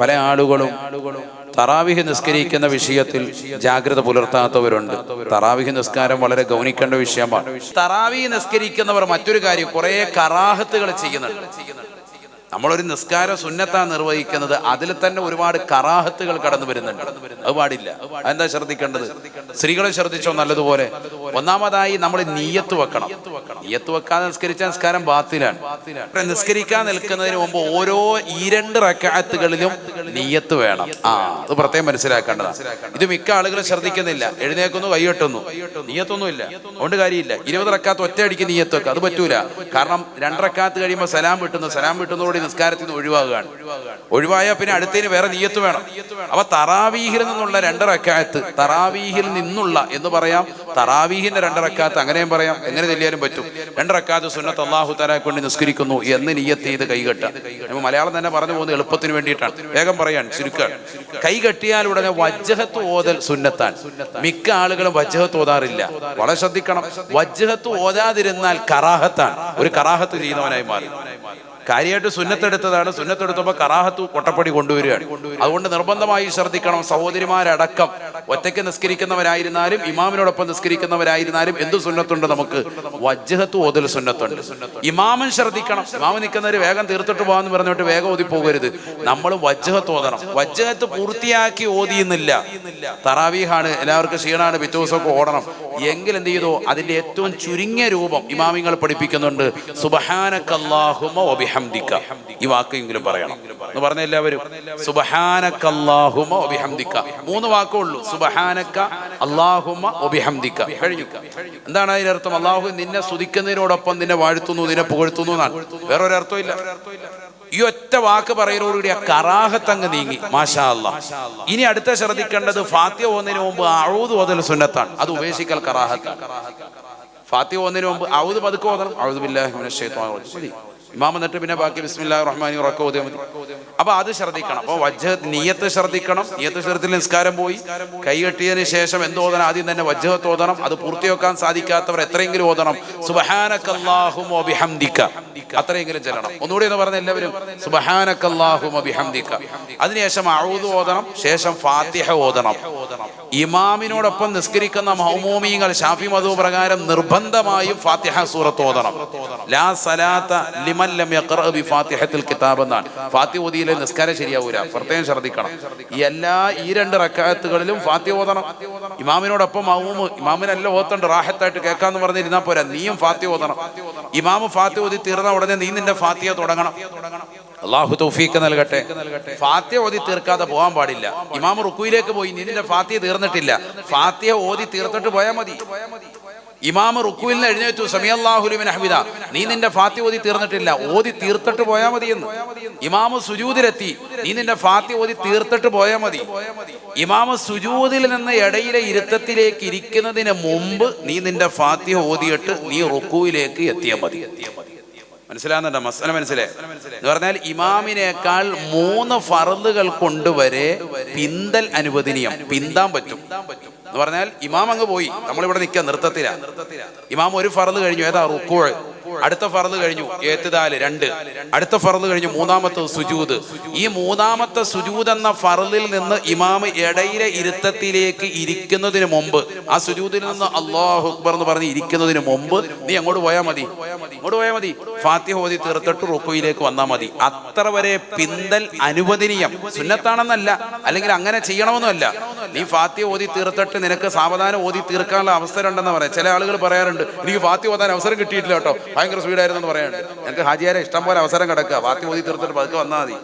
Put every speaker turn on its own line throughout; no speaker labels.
പല ആളുകളും തറാവിഹ് നിസ്കരിക്കുന്ന വിഷയത്തിൽ ജാഗ്രത പുലർത്താത്തവരുണ്ട്. തറാവിഹ് നിസ്കാരം വളരെ ഗൗനിക്കേണ്ട വിഷയമാണ്. തറാവിഹ് നിസ്കരിക്കുന്നവർ മറ്റൊരു കാര്യം, കുറെ കറാഹത്തുകൾ ചെയ്യുന്നുണ്ട്. നമ്മളൊരു നിസ്കാരം സുന്നത്താ നിർവഹിക്കുന്നത്, അതിൽ തന്നെ ഒരുപാട് കറാഹത്തുകൾ കടന്നു വരുന്നുണ്ട്. അത് പാടില്ല. അതെന്താ ശ്രദ്ധിക്കേണ്ടത്? സ്ത്രീകളെ ശ്രദ്ധിച്ചോ നല്ലതുപോലെ. ഒന്നാമതായി നമ്മൾ നിയ്യത്ത് വെക്കണം. നിയ്യത്ത് വെക്കാതെ നിസ്കരിച്ച നിസ്കാരം ബാത്തിലാണ്. നിസ്കരിക്കാൻ നിൽക്കുന്നതിന് മുമ്പ് ഓരോ 2 റക്അത്തുകളിലും നിയ്യത്ത് വേണം. അത് പ്രത്യേകം മനസ്സിലാക്കേണ്ടതാണ്. ഇത് മിക്ക ആളുകളും ശ്രദ്ധിക്കുന്നില്ല. എഴുന്നേക്കുന്നു, കൈയ്യൊട്ടുന്നു, നിയ്യത്തൊന്നുമില്ല. അതുകൊണ്ട് കാര്യമില്ല. 20 റക്അത്ത് ഒറ്റയടിക്ക് നിയ്യത്ത് വെക്കുക, അത് പറ്റൂല. കാരണം 2 റക്അത്ത് കഴിയുമ്പോൾ സലാം വിട്ടുന്നതോടെ നിസ്കാരത്തിൽ നിന്ന് ഒഴിവാകുകയാണ്. ഒഴിവായാൽ പിന്നെ അടുത്തതിന് വേറെ നിയ്യത്ത് വേണം. അപ്പൊ തറാവീഹിൽ നിന്നുള്ള 2 റക്അത്ത്, തറാവീഹിൽ നിന്നുള്ള എന്ന് പറയാം, തറാവീഹിന്റെ 2 റക്അത്ത് അങ്ങനെയും പറയാം. എങ്ങനെ ചെല്ലിയാലും പറ്റും. 2 റക്അത്ത് സുന്നത്ത് അല്ലാഹു തആല കൊണ്ട് നിസ്കരിക്കുന്നു എന്ന് നിയ്യത്ത് ചെയ്ത് കൈകെട്ട. മലയാളം തന്നെ പറഞ്ഞു പോകുന്നത് എളുപ്പത്തിന് വേണ്ടിയിട്ടാണ്. വേഗം പറയാൻ ചുരുക്കാൻ. കൈകെട്ടിയാൽ ഉടനെ വജ്ഹത്ത് ഓതൽ സുന്നത്താണ്. മിക്ക ആളുകളും വജ്ഹത്ത് ഓതാറില്ല. വളരെ ശ്രദ്ധിക്കണം. വജ്ഹത്ത് ഓതാതിരുന്നാൽ കറാഹത്താണ്. ഒരു കറാഹത്ത് ചെയ്യുന്നവനായി മാറി. കാര്യമായിട്ട് സുന്നത്തെടുത്തതാണ്. സുന്നത്തെടുത്തപ്പോൾ കറാഹത്ത് കൊട്ടപ്പടി കൊണ്ടുവരികയാണ്. അതുകൊണ്ട് നിർബന്ധമായി ശ്രദ്ധിക്കണം. സഹോദരിമാരടക്കം ഒറ്റയ്ക്ക് നിസ്കരിക്കുന്നവരായിരുന്നാലും ഇമാമിനോടൊപ്പം നിസ്കരിക്കുന്നവരായിരുന്നാലും എന്ത് സുന്നത്തുണ്ട്? നമുക്ക് വജ്ഹത്ത് ഓതൽ സുന്നത്തുണ്ട്. ഇമാമൻ ശ്രദ്ധിക്കണം. ഇമാമൻ നിൽക്കുന്നവർ വേഗം തീർത്തിട്ട് പോകാന്ന് പറഞ്ഞിട്ട് വേഗം ഓതി പോകരുത്. നമ്മളും വജ്ഹത്ത് ഓതണം. വജ്ഹത്ത് പൂർത്തിയാക്കി ഓതിയുന്നില്ല, തറാവീഹാണ്, എല്ലാവർക്കും ക്ഷീണാണ്, പിറ്റേ ദിവസമൊക്കെ ഓടണം എങ്കിൽ എന്ത് ചെയ്തു? അതിന്റെ ഏറ്റവും ചുരുങ്ങിയ രൂപം ഇമാമിങ്ങൾ പഠിപ്പിക്കുന്നുണ്ട്. സുബ്ഹാനക്കല്ലാഹുമ്മ വബിഹംദിക. ഈ വാക്കെങ്കിലും പറയണം എന്ന് പറഞ്ഞ എല്ലാവരും. സുബ്ഹാനക്കല്ലാഹുമ്മ വബിഹംദിക. 3 വാക്കേ ഉള്ളൂ. സുബ്ഹാനക അല്ലാഹുമ്മ വബിഹംദിക. കഴിഞ്ഞു. എന്താണ് അതിനർത്ഥം? അല്ലാഹു നിന്നെ സ്തുതിക്കുന്നതിനോടൊപ്പം നിന്നെ വാഴ്ത്തുന്നു, നിന്നെ പുകഴ്ത്തുന്നു എന്നാണ്. വേറൊരു അർത്ഥം ഇല്ല. ഈ ഒറ്റ വാക്ക് പറയുന്നതോടുകൂടി ആ കറാഹത്ത് അങ്ങ് നീങ്ങി. മാഷാ അല്ലാഹ്. ഇനി അടുത്ത ശ്രദ്ധിക്കേണ്ടത്, ഫാത്തിഹ ഓതുന്നതിന് മുമ്പ് അഊദ് ഓതൽ സുന്നത്താണ്. അത് ഉപേക്ഷിക്കൽ കറാഹത്താണ്. ഫാത്തിഹ ഓതുന്നതിന് മുമ്പ് ഔദ് പതുക്കെ ഓതണം. ഔദു ബില്ലാഹി മിനശ് ശൈത്വാനിർ റജീം. ഇമാം എന്നിട്ട് പിന്നെ ബാക്കി ബിസ്മില്ലാഹിർ റഹ്മാനിർ റഹീം ഓതിയാൽ മതി. അപ്പൊ അത് ശ്രദ്ധിക്കണം. അപ്പൊ വജ്ഹത്ത് നിയ്യത്ത് ശ്രദ്ധിക്കണം. നിയ്യത്ത് ശ്രദ്ധത്തിൽ നിസ്കാരം പോയി. കൈ കെട്ടിയതിന് ശേഷം എന്ത് ഓതണം? ആദ്യം തന്നെ വജ്ഹത്ത് ഓതണം. അത് പൂർത്തിയാക്കാൻ സാധിക്കാത്തവർ എത്രയെങ്കിലും ഓതണം. സുബ്ഹാനക്കല്ലാഹുമ്മ വബിഹംദിക. അത്രയെങ്കിലും ചെല്ലണം. ഒന്നുകൂടി എന്ന് പറഞ്ഞ എല്ലാവരും സുബ്ഹാനക്കല്ലാഹുമ്മ വബിഹംദിക. അതിനുശേഷം അഊദ് ഓതണം. ശേഷം ഫാത്തിഹ ഓതണം. ഇമാമിനോടൊപ്പം നിസ്കരിക്കുന്ന മഅ്മൂമീങ്ങൾ ശാഫി മദ്ഹബ് പ്രകാരം നിർബന്ധമായും ഫാത്തിഹ സൂറത്ത് ഓതണം. ലാ സലാത്ത ലിമൻ ലം യഖറഅ ബിഫാത്തിഹത്തിൽ കിതാബ് എന്നാണ്. ഫാത്തിഹ ഓതിയിലെ നിസ്കാരം ശരിയാവൂല. പ്രത്യേകം ശ്രദ്ധിക്കണം. ഈ 2 റക്അത്തുകളിലും ഫാത്തിഹ ഓതണം. ഇമാമിനോടൊപ്പം ഇമാമിനെല്ലാം ഓതണ്ട് റാഹത്തായിട്ട് കേൾക്കാന്ന് പറഞ്ഞിരുന്നാൽ പോരാ. നീയും ഫാത്തിഹ ഓതണം. ഇമാമ് ഫാത്തിഹ ഓതി തീർന്ന ഉടനെ നീ നിന്റെ ഫാത്തിഹ തുടങ്ങണം. അല്ലാഹു തൗഫീഖ് നൽകട്ടെ. ഫാത്തിഹ ഓതി തീർക്കാതെ പോകാൻ പാടില്ല. ഇമാം റുക്കൂയിലേക്ക് പോയി, നീ നിന്റെ ഫാത്തിഹ തീർന്നിട്ടില്ല. ഫാത്തിഹ ഓതി തീർത്തിട്ട് പോയാൽ മതി. ഇമാം റുക്കൂയിൽ നിന്ന് എഴുന്നേറ്റു, സമിഅല്ലാഹു ലിമൻ ഹമിദ, നീ നിന്റെ ഫാത്തിഹ ഓതി തീർന്നിട്ടില്ല, ഓതി തീർത്തിട്ട് പോയാൽ മതി എന്ന്. ഇമാം സുജൂദിലെത്തി, നീ നിന്റെ ഫാത്തിഹ ഓതി തീർത്തിട്ട് പോയാൽ മതി. ഇമാം സുജൂദിൽ നിന്ന് ഇടയിലെ ഇരുത്തത്തിലേക്ക് ഇരിക്കുന്നതിന് മുമ്പ് നീ നിന്റെ ഫാത്തിഹ ഓതിയിട്ട് നീ റുക്കൂയിലേക്ക് എത്തിയാൽ മതി. മനസ്സിലാകുന്നുണ്ടോ? മസല മനസ്സിലായി എന്ന് പറഞ്ഞാൽ ഇമാമിനേക്കാൾ 3 ഫർളുകൾ കൊണ്ടുവരെ പിന്തൽ അനുവദനീയം. പിന്താൻ പറ്റും എന്ന് പറഞ്ഞാൽ ഇമാം അങ്ങ് പോയി, നമ്മളിവിടെ നിൽക്കുക നൃത്തത്തിലാണ്. ഇമാം ഒരു ഫർള് കഴിഞ്ഞു, ഏതാ? റുക്കൂഅ്. അടുത്ത ഫർള് കഴിഞ്ഞു, ഇഅ്തിദാല് 2. അടുത്ത ഫർള് കഴിഞ്ഞു, 3ാമത്തെ സുജൂദ്. ഈ 3ാമത്തെ സുജൂദ് എന്ന ഫർളിൽ നിന്ന് ഇമാം ഇടയിലെ ഇരുത്തത്തിലേക്ക് ഇരിക്കുന്നതിന് മുമ്പ്, ആ സുജൂദിൽ നിന്ന് അല്ലാഹു അക്ബർ എന്ന് പറഞ്ഞ് ഇരിക്കുന്നതിന് മുമ്പ് നീ അങ്ങോട്ട് പോയാൽ മതി. അങ്ങോട്ട് പോയാൽ മതി. ഫാത്തിഹ ഓതി തീർത്തിട്ട് റുക്കൂയിലേക്ക് വന്നാൽ മതി. അത്ര വരെ പിന്തൽ അനുവദനീയം. സുന്നത്താണെന്നല്ല, അല്ലെങ്കിൽ അങ്ങനെ ചെയ്യണമെന്നല്ല. നീ ഫാത്തിഹ ഓതി തീർത്തിട്ട് നിനക്ക് സാവധാനം ഓതി തീർക്കാനുള്ള അവസരം ഉണ്ടെന്ന് പറയാം. ചില ആളുകൾ പറയാറുണ്ട്, എനിക്ക് ഫാത്തിഹ ഓതാൻ അവസരം കിട്ടിയിട്ടില്ല കേട്ടോ, ഭയങ്കര സ്പീഡായിരുന്നു എന്ന് പറയാനുണ്ട്. എനിക്ക് ഹാജിയാരെ ഇഷ്ടം പോലെ അവസരം കിടക്കുക, ഫാത്തിഹ ഓതി തീർത്തിട്ട് പതുക്കെ വന്നാൽ മതി.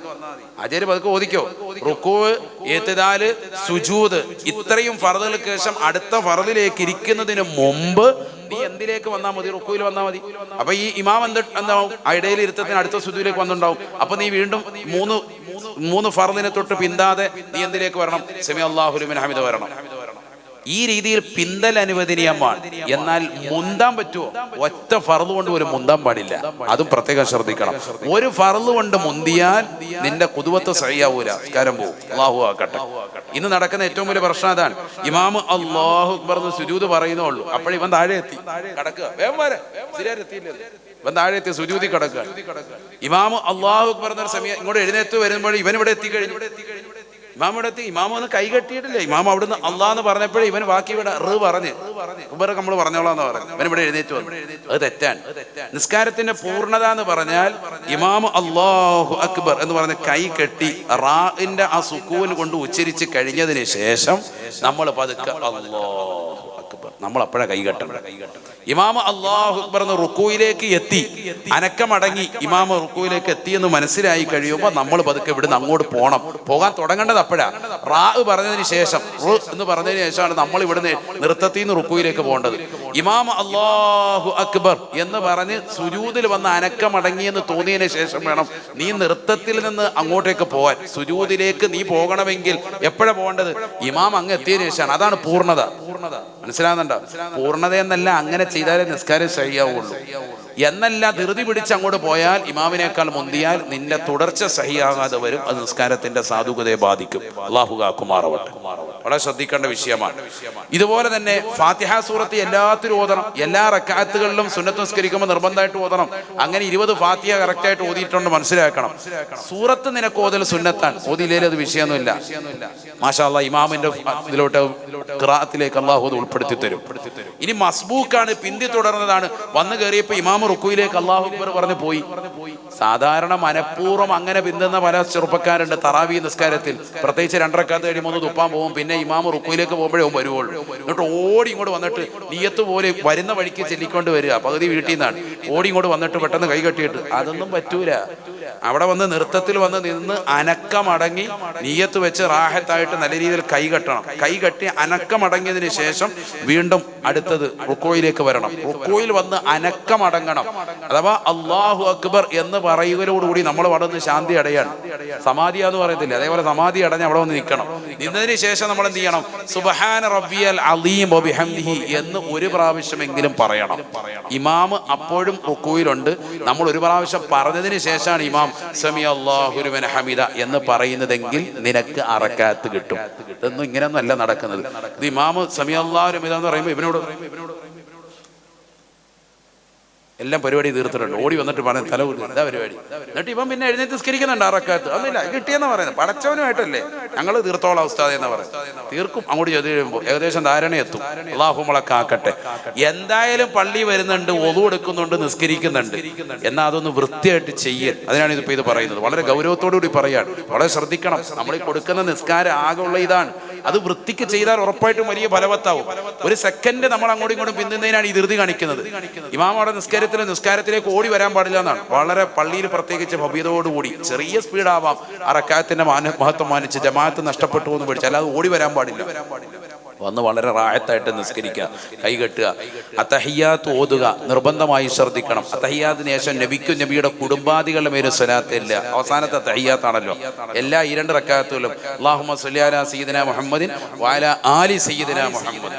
ഹാജിയാര് പതുക്കെ ഓതിക്കോ. റുക്കൂഅ്, ഇഅ്തിദാല്, സുജൂദ്, ഇത്രയും ഫർളുകൾക്ക് ശേഷം അടുത്ത ഫർളിലേക്ക് ഇരിക്കുന്നതിന് മുമ്പ് നീ എന്തിലേക്ക് വന്നാൽ മതി? റുക്കൂയിൽ വന്നാൽ മതി. അപ്പൊ ഈ ഇമാം എന്താവും? ഇടയിൽ ഇരുത്തത്തിന് അടുത്ത സുജൂദിലേക്ക് വന്നിട്ടുണ്ടാവും. അപ്പൊ നീ വീണ്ടും 3 ഫർളിനെ തൊട്ട് പിന്താതെ നീ എന്തിലേക്ക് വരണം? സമിഅല്ലാഹു ലിമൻ ഹമിദ വരണം. ഈ രീതിയിൽ പിന്തൽ അനുവദനീയമാണ്. എന്നാൽ മുന്താൻ പറ്റുമോ? ഒറ്റ ഫർള് കൊണ്ട് പോലും മുന്താൻ പാടില്ല. അതും പ്രത്യേകം ശ്രദ്ധിക്കണം. ഒരു ഫർള് കൊണ്ട് മുന്തിയാൽ നിന്റെ ഖുദ്വത്ത് സഹിയാവൂല, നിസ്കാരം പോവും. അല്ലാഹു ആക്കട്ടെ. ഇന്ന് നടക്കുന്ന ഏറ്റവും വലിയ പ്രശ്നം അതാണ്. ഇമാം അല്ലാഹു അക്ബർ എന്ന് സുജൂദ് പറയുന്നേ ഉള്ളൂ, അപ്പോഴിവൻ താഴെ എത്തി കിടക്കുക. വേഗം വരെ ശരിയായി എത്തിയില്ലേ? ഇവൻ താഴെ എത്തി സുജൂദി കിടക്കുക. ഇമാം അല്ലാഹു അക്ബർ എന്ന സമയം ഇങ്ങോട്ട് എഴുന്നേറ്റ് വരുമ്പോൾ ഇവൻ ഇവിടെ എത്തിക്കഴിഞ്ഞു. ഇമാം ഇവിടെ എത്തി. ഇമാം ഒന്ന് കൈ കെട്ടിയിട്ടില്ല. ഇമാം അവിടുന്ന് അള്ളാന്ന് പറഞ്ഞപ്പോഴേ ഇവൻ ബാക്കി ഇവിടെ പറഞ്ഞ് ഇവരെ നമ്മൾ പറഞ്ഞോളാന്ന് പറഞ്ഞു. ഇവൻ ഇവിടെ എഴുന്നേറ്റ് വന്നു. അത് തെറ്റാണ്. നിസ്കാരത്തിന്റെ പൂർണ്ണത എന്ന് പറഞ്ഞാൽ ഇമാം അല്ലാഹു അക്ബർ എന്ന് പറഞ്ഞ കൈ കെട്ടി റാഇന്റെ ആ സുക്കൂൻ കൊണ്ട് ഉച്ചരിച്ച് കഴിഞ്ഞതിന് ശേഷം നമ്മൾ പതുക്കെ അല്ലാഹു അക്ബർ, നമ്മൾ അപ്പോഴാ കൈ കെട്ടണം. ഇമാം അല്ലാഹു അക്ബർ എന്ന് റുക്കൂയിലേക്ക് എത്തി, അനക്കമടങ്ങി ഇമാം റുക്കൂയിലേക്ക് എത്തി എന്ന് മനസ്സിലായി കഴിയുമ്പോൾ നമ്മൾ പതുക്കെ ഇവിടുന്ന് അങ്ങോട്ട് പോകാൻ തുടങ്ങേണ്ടത് അപ്പോഴാ. റാ പറഞ്ഞതിന് ശേഷം എന്ന് പറഞ്ഞതിന് ശേഷമാണ് നമ്മൾ ഇവിടുന്ന് നൃത്തത്തിൽ നിന്ന് റുക്കൂയിലേക്ക് പോകേണ്ടത്. ഇമാം അല്ലാഹു അക്ബർ എന്ന് പറഞ്ഞ് സുജൂദിൽ വന്ന് അനക്കമടങ്ങിയെന്ന് തോന്നിയതിന് ശേഷം വേണം നീ നൃത്തത്തിൽ നിന്ന് അങ്ങോട്ടേക്ക് പോകാൻ. സുജൂദിലേക്ക് നീ പോകണമെങ്കിൽ എപ്പോഴാണ് പോകേണ്ടത്? ഇമാം അങ്ങ് എത്തിയതിനു ശേഷമാണ്. അതാണ് പൂർണ്ണത. മനസ്സിലാകുന്നുണ്ടോ? പൂർണ്ണത എന്നല്ല, അങ്ങനെ ചെയ്താലേ നിസ്കാരം സഹിയാവുള്ളൂ എന്നല്ല. ധൃതി പിടിച്ച് അങ്ങോട്ട് പോയാൽ ഇമാമിനേക്കാൾ മുന്തിയാൽ നിന്റെ തുടർച്ച സഹിയാകാതെ വരും. അത് നിസ്കാരത്തിന്റെ സാധുകതയെ ബാധിക്കും. അല്ലാഹു കാക്കുമാറാവട്ടെ. വളരെ ശ്രദ്ധിക്കേണ്ട വിഷയമാണ്. ഇതുപോലെ തന്നെ ഫാത്തിഹ സൂറത്ത് എല്ലാത്തിലും ഓതണം. എല്ലാ റക്അത്തുകളിലും സുന്നത്ത് നിസ്കരിക്കുമ്പോൾ നിർബന്ധമായിട്ട് ഓതണം. അങ്ങനെ 20 ഫാത്തിഹ കറക്റ്റായിട്ട് ഓതിയിട്ടുണ്ട്, മനസ്സിലാക്കണം. സൂറത്ത് നിനക്ക് ഓതൽ സുന്നത്താണ്, ഓതിയില്ലേ അത് വിഷയമൊന്നുമില്ല. മാഷാ അല്ലാഹ് ഇമാമിന്റെ ഇതിലോട്ട് ഖിറാഅത്തിലേക്ക് അല്ലാഹു അത് ഉൾപ്പെടുത്തി തരും. ഇനി മസ്ബൂക്കാണ്, പിന്തി തുടർന്നതാണ്. വന്നു കയറിയപ്പോൾ ഇമാം റുക്കുയിലേക്ക് അല്ലാഹു അക്ബർ പറഞ്ഞു പോയി. സാധാരണ മനഃപൂർവ്വം അങ്ങനെ പിന്തുന്ന പല ചെറുപ്പക്കാരുണ്ട്. തറാവി നിസ്കാരത്തിൽ പ്രത്യേകിച്ച് 2 റക്അത്ത് കഴിയുമ്പോൾ തുപ്പാൻ പോകും. പിന്നെ ഇമാം റുക്കുയിലേക്ക് പോകുമ്പോഴേ വരുവുള്ളൂ. എന്നിട്ട് ഓടി ഇങ്ങോട്ട് വന്നിട്ട് നിയ്യത്ത് പോലെ വരുന്ന വഴിക്ക് ചെല്ലിക്കൊണ്ട് വരിക. പകുതി വീട്ടിൽ നിന്നാണ്. ഓടി ഇങ്ങോട്ട് വന്നിട്ട് പെട്ടെന്ന് കൈ കെട്ടിയിട്ട് അതൊന്നും പറ്റൂല. അവിടെ വന്ന് നൃത്തത്തിൽ വന്ന് നിന്ന് അനക്കമടങ്ങി നിയ്യത്ത് വെച്ച് റാഹത്തായിട്ട് നല്ല രീതിയിൽ കൈ കെട്ടണം. കൈ കെട്ടി അനക്കമടങ്ങിയതിന് ശേഷം വീണ്ടും അടുത്തത് റുക്കോയിലേക്ക് വരണം. റുക്കോയിൽ വന്ന് അനക്കമടങ്ങണം. അഥവാ അല്ലാഹു അക്ബർ എന്ന് പറയുന്നതോടുകൂടി നമ്മൾ അവിടെ നിന്ന് ശാന്തി അടയാണ്. സമാധിയാന്ന് പറയത്തില്ല, അതേപോലെ സമാധി അടഞ്ഞ് അവിടെ വന്ന് നിൽക്കണം. നിന്നതിന് ശേഷം നമ്മൾ എന്ത് ചെയ്യണം? സുബ്ഹാന റബ്ബിയൽ അലീം വബിഹംദിഹി എന്ന് ഒരു പ്രാവശ്യമെങ്കിലും പറയണം. ഇമാം അപ്പോഴും റുക്കോയിലുണ്ട്. നമ്മൾ ഒരു പ്രാവശ്യം പറഞ്ഞതിന് ശേഷമാണ് ഇമാം സമി അല്ലാഹു ലിമൻ ഹമിദ എന്ന് പറയുന്നതെങ്കിൽ നിനക്ക് അറക്കാത്ത് കിട്ടും. ഇതൊന്നും ഇങ്ങനെയൊന്നും അല്ല നടക്കുന്നത്. ഇത് ഇമാം സമി അല്ലാഹു ലിമൻ എന്ന് പറയുമ്പോൾ ഇവനോട് എല്ലാം പരിപാടി തീർത്തിട്ടുണ്ട്. ഓടി വന്നിട്ട് പറഞ്ഞ തല എന്താ പരിപാടി? എന്നിട്ട് ഇവൻ പിന്നെ എഴുന്നേറ്റ് നിസ്കരിക്കുന്നുണ്ട്. അറക്കാത്ത് ഒന്നുമില്ല, കിട്ടിയെന്ന് പറയുന്നത് പടച്ചവനുമായിട്ടല്ലേ. ഞങ്ങൾ തീർത്തോളാം ഉസ്താദ് എന്ന് പറയും. തീർക്കും. അങ്ങോട്ട് ചെയ്ത് കഴിയുമ്പോൾ ഏകദേശം ധാരണ എത്തും. അല്ലാഹു മുളക്കാക്കട്ടെ. എന്തായാലും പള്ളി വരുന്നുണ്ട്, ഒളു എടുക്കുന്നുണ്ട്, നിസ്കരിക്കുന്നുണ്ട്. എന്നാൽ അതൊന്ന് വൃത്തിയായിട്ട് ചെയ്യൽ. അതിനാണ് ഇതിപ്പോൾ ഇത് പറയുന്നത്. വളരെ ഗൗരവത്തോടു കൂടി പറയാണ്. വളരെ ശ്രദ്ധിക്കണം. നമ്മൾ ഈ കൊടുക്കുന്ന നിസ്കാരം ആകെ ഉള്ള ഇതാണ്. അത് വൃത്തിക്ക് ചെയ്താൽ ഉറപ്പായിട്ടും വലിയ ഫലവത്താവും. ഒരു സെക്കൻഡ് നമ്മൾ അങ്ങോട്ടും ഇങ്ങോട്ടും പിന്തുന്നതിനാണ് ഈ ധൃതി കാണിക്കുന്നത്. ഇമാം അവിടെ നിസ്കാരത്തിലേക്ക് ഓടി വരാൻ പാടില്ല എന്നാണ്. വളരെ പള്ളിയിൽ പ്രത്യേകിച്ച് ഭവ്യതയോടുകൂടി ചെറിയ സ്പീഡാവാം, ആ റക്അത്തിന്റെ മഹത്വം മാനിച്ച് ജമാഅത്ത് നഷ്ടപ്പെട്ടു എന്ന് പഠിച്ചു. അല്ലാതെ ഓടി വരാൻ പാടില്ല. വന്ന് വളരെ റാഹത്തായിട്ട് നിസ്കരിക്കുക, കൈ കെട്ടുക. അത്തഹിയ്യാത്ത് ഓതുക, നിർബന്ധമായി ശ്രദ്ധിക്കണം. അത്തഹിയ്യാത്തിന് ശേഷം നബിക്കും നബിയുടെ കുടുംബാദികളുടെ മേലും സ്വലാത്ത് ഇല്ല. അവസാനത്തെ തഹിയ്യാത്താണല്ലോ. എല്ലാ 2 റക്അത്തുകളും അല്ലാഹുമ്മ സ്വല്ലി അലാ സയ്യിദിനാ മുഹമ്മദിൻ വഅലാ ആലി സയ്യിദിനാ മുഹമ്മദ്.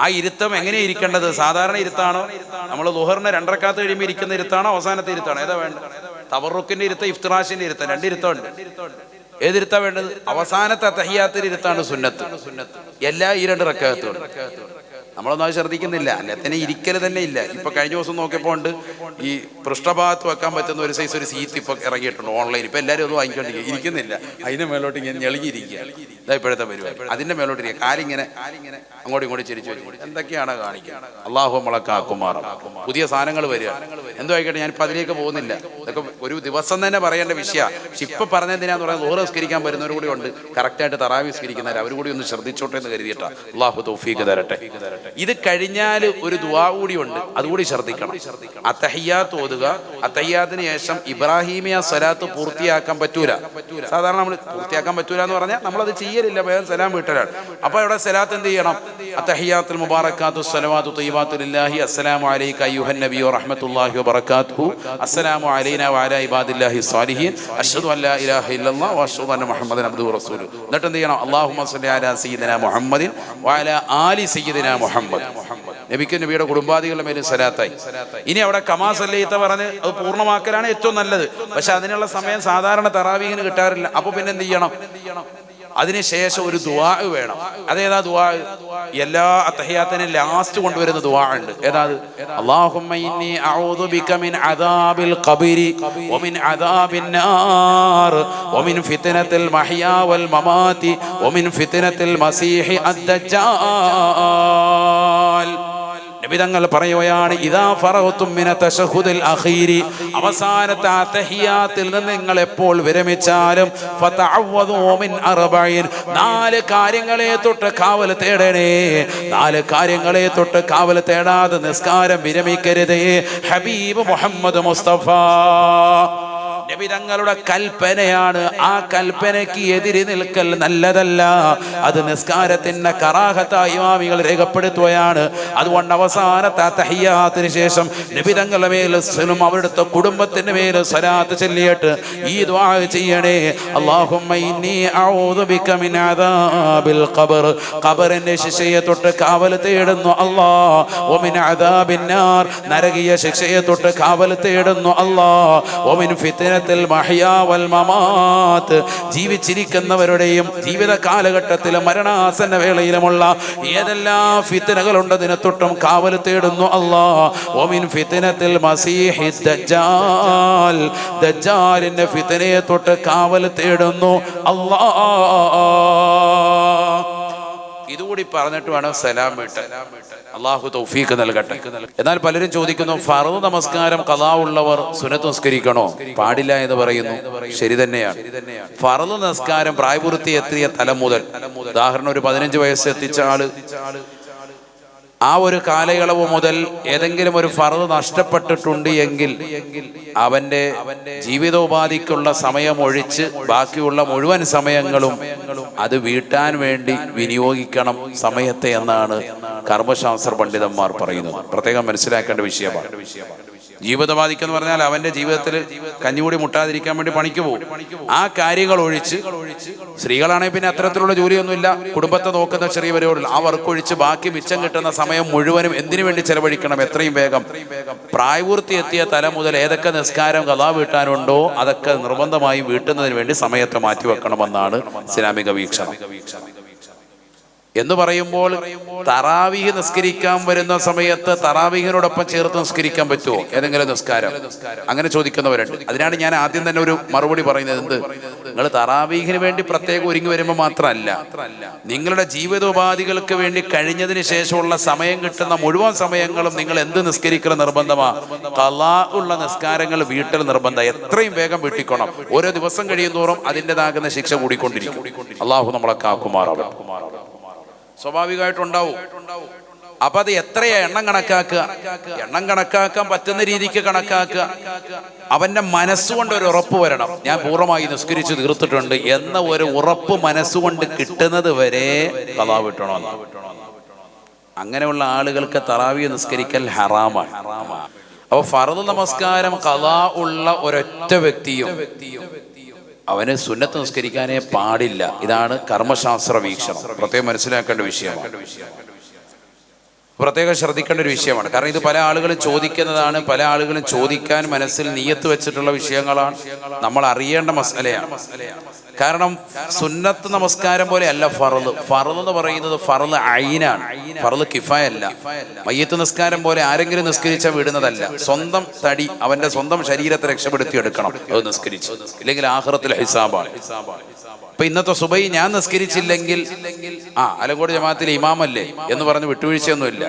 ആ ഇരുത്തം എങ്ങനെ ഇരിക്കേണ്ടത്? സാധാരണ ഇരുത്താണോ? നമ്മൾ ളുഹറിന് 2 റക്അത്ത് കഴിയുമ്പോൾ ഇരിക്കുന്ന ഇരുത്താണോ, അവസാനത്തെ ഇരുത്താണോ? ഏതാ വേണ്ടത്? തവറുക്കിന്റെ ഇരുത്തം, ഇഫ്തിറാഷിന്റെ ഇരുത്തം, 2 ഇരുത്തമുണ്ട്. ഏതിരുത്താ വേണ്ടത്? അവസാനത്തെ തഹിയ്യാത്തിൽ ഇരുത്താണ് സുന്നത്ത്. എല്ലാ 2 റക്അത്തും നമ്മളൊന്നും അത് ശ്രദ്ധിക്കുന്നില്ല. അല്ലത്തിനെ ഇരിക്കൽ തന്നെ ഇല്ല. ഇപ്പൊ കഴിഞ്ഞ ദിവസം നോക്കിയപ്പോൾ ഉണ്ട് ഈ പൃഷ്ഠഭാഗത്ത് വെക്കാൻ പറ്റുന്ന ഒരു സൈസ് ഒരു സീറ്റ് ഇപ്പൊ ഇറങ്ങിയിട്ടുണ്ട് ഓൺലൈൻ. ഇപ്പൊ എല്ലാവരും ഒന്നും വാങ്ങിക്കൊണ്ടിരിക്കുക, ഇരിക്കുന്നില്ല. അതിന്റെ മേലോട്ട് ഇങ്ങനെ ഞെളിഞ്ഞിരിക്കുക. ഇതാ ഇപ്പോഴത്തെ പരിപാടി. അതിന്റെ മേലോട്ട് ഇരിക്കുക, കാലിങ്ങനെ അങ്ങോട്ടും ഇങ്ങോട്ടും ചിരിച്ചു വരും. എന്തൊക്കെയാണ് കാണിക്കുക? അല്ലാഹു മുളക്കാക്കുമാറാം. പുതിയ സാധനങ്ങൾ വരിക. എന്തോ ആയിക്കോട്ടെ, ഞാനിപ്പോൾ അതിലേക്ക് പോകുന്നില്ല. ഇതൊക്കെ ഒരു ദിവസം തന്നെ പറയേണ്ട വിഷയമാണ്. പക്ഷെ ഇപ്പൊ പറഞ്ഞതിനാന്ന് പറയാൻ ളുഹർ നിസ്കരിക്കാൻ വരുന്നവർ കൂടി ഉണ്ട്, കറക്റ്റായിട്ട് തറാവി നിസ്കരിക്കുന്നവർ. അവർ കൂടി ഒന്ന് ശ്രദ്ധിച്ചോട്ടെ എന്ന് കരുതിയിട്ടാണ്. അല്ലാഹു തൗഫീഖ് തരട്ടെ. ഇത് കഴിഞ്ഞാൽ ഒരു ദുആ കൂടി ഉണ്ട്, അതുകൂടി ശ്രദ്ധിക്കണം. അത്തഹിയ്യാത്ത് ഓതുക. അത്തഹിയ്യാത്തിന് ശേഷം ഇബ്രാഹിമിയ സ്വലാത്ത് പൂർത്തിയാക്കാൻ പറ്റൂല. സാധാരണ നമ്മൾ പൂർത്തിയാക്കാൻ പറ്റൂല എന്ന് പറഞ്ഞാൽ നമ്മളത് ചെയ്യലില്ല, വേഗം സലാം വീട്ടലാണ്. അപ്പൊ അവിടെ സലാത്ത് എന്ത് ചെയ്യണം? അത്തഹിയ്യാത്തുൽ മുബാറകാത്തു സ്വലവാത്തു തയ്യിബാത്തു ലില്ലാഹി അസ്സലാമു അലൈക അയ്യുഹൻ നബിയ്യു വറഹ്മത്തുള്ളാഹി വബറകാതുഹു അസ്സലാമു അലൈനാ വഅലാ ഇബാദില്ലാഹി സ്വാലിഹീൻ അഷ്ഹദു അൻ ലാ ഇലാഹ ഇല്ലല്ലാഹ് വഅഷ്ഹദു അന്ന മുഹമ്മദൻ അബ്ദുഹു വറസൂലുഹു. എന്നിട്ട് എന്ത് ചെയ്യണം? അല്ലാഹുമ്മ സ്വല്ലി അലാ സയ്യിദിനാ മുഹമ്മദിൻ വഅലാ ആലി സയ്യിദിനാ മുഹമ്മദ്. നബിക്ക് നബിയുടെ കുടുംബാദികളുടെ മേലും സലാത്തായി. ഇനി അവിടെ കമാ സല്ലൈത പറഞ്ഞ് അത് പൂർണ്ണമാക്കലാണ് ഏറ്റവും നല്ലത്. പക്ഷെ അതിനുള്ള സമയം സാധാരണ തറാവീഹിന് കിട്ടാറില്ല. അപ്പൊ പിന്നെ എന്ത് ചെയ്യണം? അതിനുശേഷം ഒരു ദുആ വേണം. അതേതാ ദുആ? എല്ലാ അത്തഹിയാത്തിനും ലാസ്റ്റ് കൊണ്ടുവരുന്ന ദുആ ഉണ്ട്. ഏതാ? അല്ലാഹുമ്മ ഇന്നി അഊദു ബിക മിൻ അദാബിൽ ഖബരി വമിൻ അദാബിൻ നാർ വമിൻ ഫിത്നത്തിൽ മഹ്യാ വൽ മമാതി വമിൻ ഫിത്നത്തിൽ മസീഹി അദ്ദജ്ജാൽ. നബി തങ്ങൾ പറയുകയാണ്, ഇദാ ഫറഗ്തും മിന തശഹുദിൽ അഖീരി, അവസാനത്തെ തഹിയാത്തിൽ നിന്ന് നിങ്ങൾ എപ്പോൾ വിരമിച്ചാലും ഫതഅവ്വദു മിൻ അർബഈൻ, 4 കാര്യങ്ങളെ തൊട്ട് കാവൽ തേടണേ. 4 കാര്യങ്ങളെ തൊട്ട് കാവൽ തേടാതെ നിസ്കാരം വിരമിക്കരുതേ. ഹബീബ് മുഹമ്മദ് മുസ്തഫ നബി തങ്ങളുടെ കൽപ്പനയാണ്. ആ കൽപ്പനയ്ക്ക് എതിരി നിൽക്കൽ നല്ലതല്ല. അത് നിസ്കാരത്തിന്റെ കറാഹത്തായി ഇമാമികൾ രേഖപ്പെടുത്തുകയാണ്. അതുകൊണ്ട് അവസാനത്തെ തഹിയ്യാത്തിന് ശേഷം നബി തങ്ങളുടെ മേൽ അവരുടെ കുടുംബത്തിന്റെ മേൽ സ്വലാത്ത് ചൊല്ലിയിട്ട് ഈ ദുആ ചെയ്യണേ. അല്ലാഹുമ്മ ഇന്നി അഊദു ബിക മിൻ അദാബിൽ ഖബർ, ഖബറിന്റെ ശിക്ഷയെ തൊട്ട് കാവൽ തേടുന്നു അല്ലാഹ്. വമിൻ അദാബിൻ നാർ, നരകീയ ശിക്ഷയെ തൊട്ട് കാവൽ തേടുന്നു അല്ലാഹ്. വമിൻ ഫിത്നത്തിൽ മഹ്യാ വൽ മമാത്, ജീവിച്ചിരിക്കുന്നവരുടെയും ജീവിത കാലഘട്ടത്തിലും മരണാസന്ന വേളയിലുമുള്ള ഏതെല്ലാം ഫിത്നകളുണ്ട് അതിനെ തൊട്ടും കാവൽ തേടുന്നു അല്ലാഹ്. വമിൻ ഫിത്നത്തിൽ മസീഹി ദജ്ജാൽ, ദജ്ജാലിന്റെ ഫിത്നയെ തൊട്ട് കാവൽ തേടുന്നു അല്ലാഹ്. ഇതുകൂടി പറഞ്ഞിട്ട് വേണം സലാം വീട്ടാൻ. അള്ളാഹു തൗഫീഖ് നൽകട്ടെ. എന്നാൽ പലരും ചോദിക്കുന്നു, ഫർദ് നമസ്കാരം ഖളാ ഉള്ളവർ സുന്നത്ത് നിസ്കരിക്കണോ? പാടില്ല എന്ന് പറയുന്നു. ശരി തന്നെയാണ്. ഫർദ് നമസ്കാരം പ്രായപൂർത്തി എത്തിയ തലം മുതൽ, ഉദാഹരണം ഒരു 15 വയസ്സ് എത്തിച്ച ആള്, ആ ഒരു കാലയളവ് മുതൽ ഏതെങ്കിലും ഒരു ഫർദ് നഷ്ടപ്പെട്ടിട്ടുണ്ട് എങ്കിൽ അവന്റെ ജീവിതോപാധിക്കുള്ള സമയം ഒഴിച്ച് ബാക്കിയുള്ള മുഴുവൻ സമയങ്ങളും അത് വീട്ടാൻ വേണ്ടി വിനിയോഗിക്കണം സമയത്തെ എന്നാണ് കർമ്മശാസ്ത്ര പണ്ഡിതന്മാർ പറയുന്നത്. പ്രത്യേകം മനസ്സിലാക്കേണ്ട വിഷയമാണ്. ജീവിതബാധിക്കുക എന്ന് പറഞ്ഞാൽ അവന്റെ ജീവിതത്തിൽ കഞ്ഞികൂടി മുട്ടാതിരിക്കാൻ വേണ്ടി പണിക്ക് പോകും. ആ കാര്യങ്ങൾ ഒഴിച്ച്, സ്ത്രീകളാണെങ്കിൽ പിന്നെ അത്തരത്തിലുള്ള ജോലിയൊന്നുമില്ല, കുടുംബത്തെ നോക്കുന്ന ചെറിയ പരിപാടികൾ, ആ വർക്ക് ഒഴിച്ച് ബാക്കി മിച്ചം കിട്ടുന്ന സമയം മുഴുവനും എന്തിനു വേണ്ടി ചെലവഴിക്കണം? എത്രയും വേഗം പ്രായപൂർത്തി എത്തിയ തലം മുതൽ ഏതൊക്കെ നിസ്കാരം ഖളാ വീട്ടാനുണ്ടോ അതൊക്കെ നിർബന്ധമായും വീട്ടുന്നതിന് വേണ്ടി സമയത്ത് മാറ്റിവെക്കണമെന്നാണ് ഇസ്ലാമിക വീക്ഷണം. എന്ന് പറയുമ്പോൾ തറാവീഹ് നിസ്കരിക്കാൻ വരുന്ന സമയത്ത് തറാവീഹിനോടൊപ്പം ചേർത്ത് നിസ്കരിക്കാൻ പറ്റുമോ ഏതെങ്കിലും നിസ്കാരം? അങ്ങനെ ചോദിക്കുന്നവരുണ്ട്. അതിനാണ് ഞാൻ ആദ്യം തന്നെ ഒരു മറുപടി പറയുന്നത്. എന്ത്? നിങ്ങൾ തറാവീഹിന് വേണ്ടി പ്രത്യേകം ഒരുങ്ങി വരുമ്പോൾ മാത്രമല്ല, നിങ്ങളുടെ ജീവിതോപാധികൾക്ക് വേണ്ടി കഴിഞ്ഞതിന് ശേഷമുള്ള സമയം കിട്ടുന്ന മുഴുവൻ സമയങ്ങളും നിങ്ങൾ എന്ത് നിസ്കരിക്കൽ നിർബന്ധമാണ്? ഖളാ ഉള്ള നിസ്കാരങ്ങൾ വീട്ടിൽ നിർബന്ധം. എത്രയും വേഗം വീട്ടിക്കണം. ഓരോ ദിവസം കഴിയുന്തോറും അതിൻ്റെതാകുന്ന ശിക്ഷ കൂടിക്കൊണ്ടിരിക്കും. അള്ളാഹു നമ്മളെ കാക്കുമാറാവട്ടെ. സ്വാഭാവികമായിട്ടുണ്ടാവും. അപ്പൊ അത് എത്രയാ എണ്ണം കണക്കാക്കുക? എണ്ണം കണക്കാക്കാൻ പറ്റുന്ന രീതിക്ക് കണക്കാക്കുക. അവന്റെ മനസ്സുകൊണ്ട് ഒരു ഉറപ്പ് വരണം, ഞാൻ പൂർണ്ണമായി നിസ്കരിച്ച് തീർത്തിട്ടുണ്ട് എന്ന ഒരു ഉറപ്പ് മനസ്സുകൊണ്ട് കിട്ടുന്നത് വരെ ഖളാ വീട്ടണമെന്ന്. അങ്ങനെയുള്ള ആളുകൾക്ക് തറാവീഹ് നിസ്കരിക്കൽ ഹറാമാണ്. അപ്പൊ ഫർദ് നമസ്കാരം ഖളാ ഉള്ള ഒരൊറ്റ വ്യക്തിയും അവന് സുന്നത്ത് നിസ്കരിക്കാനേ പാടില്ല. ഇതാണ് കർമ്മശാസ്ത്ര വീക്ഷണം. പ്രത്യേകം മനസ്സിലാക്കേണ്ട വിഷയമാണ്, പ്രത്യേകം ശ്രദ്ധിക്കേണ്ട ഒരു വിഷയമാണ്. കാരണം ഇത് പല ആളുകളും ചോദിക്കുന്നതാണ്, പല ആളുകളും ചോദിക്കാൻ മനസ്സിൽ നിയ്യത്ത് വെച്ചിട്ടുള്ള വിഷയങ്ങളാണ്. നമ്മൾ അറിയേണ്ട മസലയാണ്. കാരണം സുന്നത്ത് നമസ്കാരം പോലെ അല്ല ഫർദ്. ഫർദ് എന്ന് പറയുന്നത് ഫർദ് ഐനാണ്, ഫർദ് കിഫായ അല്ല. മയ്യത്ത് നിസ്കാരം പോലെ ആരെങ്കിലും നിസ്കരിച്ചാൽ വിടുന്നതല്ല. സ്വന്തം തടി, അവന്റെ സ്വന്തം ശരീരത്തെ രക്ഷപ്പെടുത്തി എടുക്കണം അത് നിസ്കരിച്ച്, ഇല്ലെങ്കിൽ ആഖിറത്തിൽ ഹിസാബാണ്. ഇപ്പൊ ഇന്നത്തെ സുബൈ ഞാൻ നിസ്കരിച്ചില്ലെങ്കിൽ അലങ്കോട് ജമാഅത്തിലെ ഇമാമല്ലേ എന്ന് പറഞ്ഞ് വിട്ടുവീഴ്ചയൊന്നുമില്ല.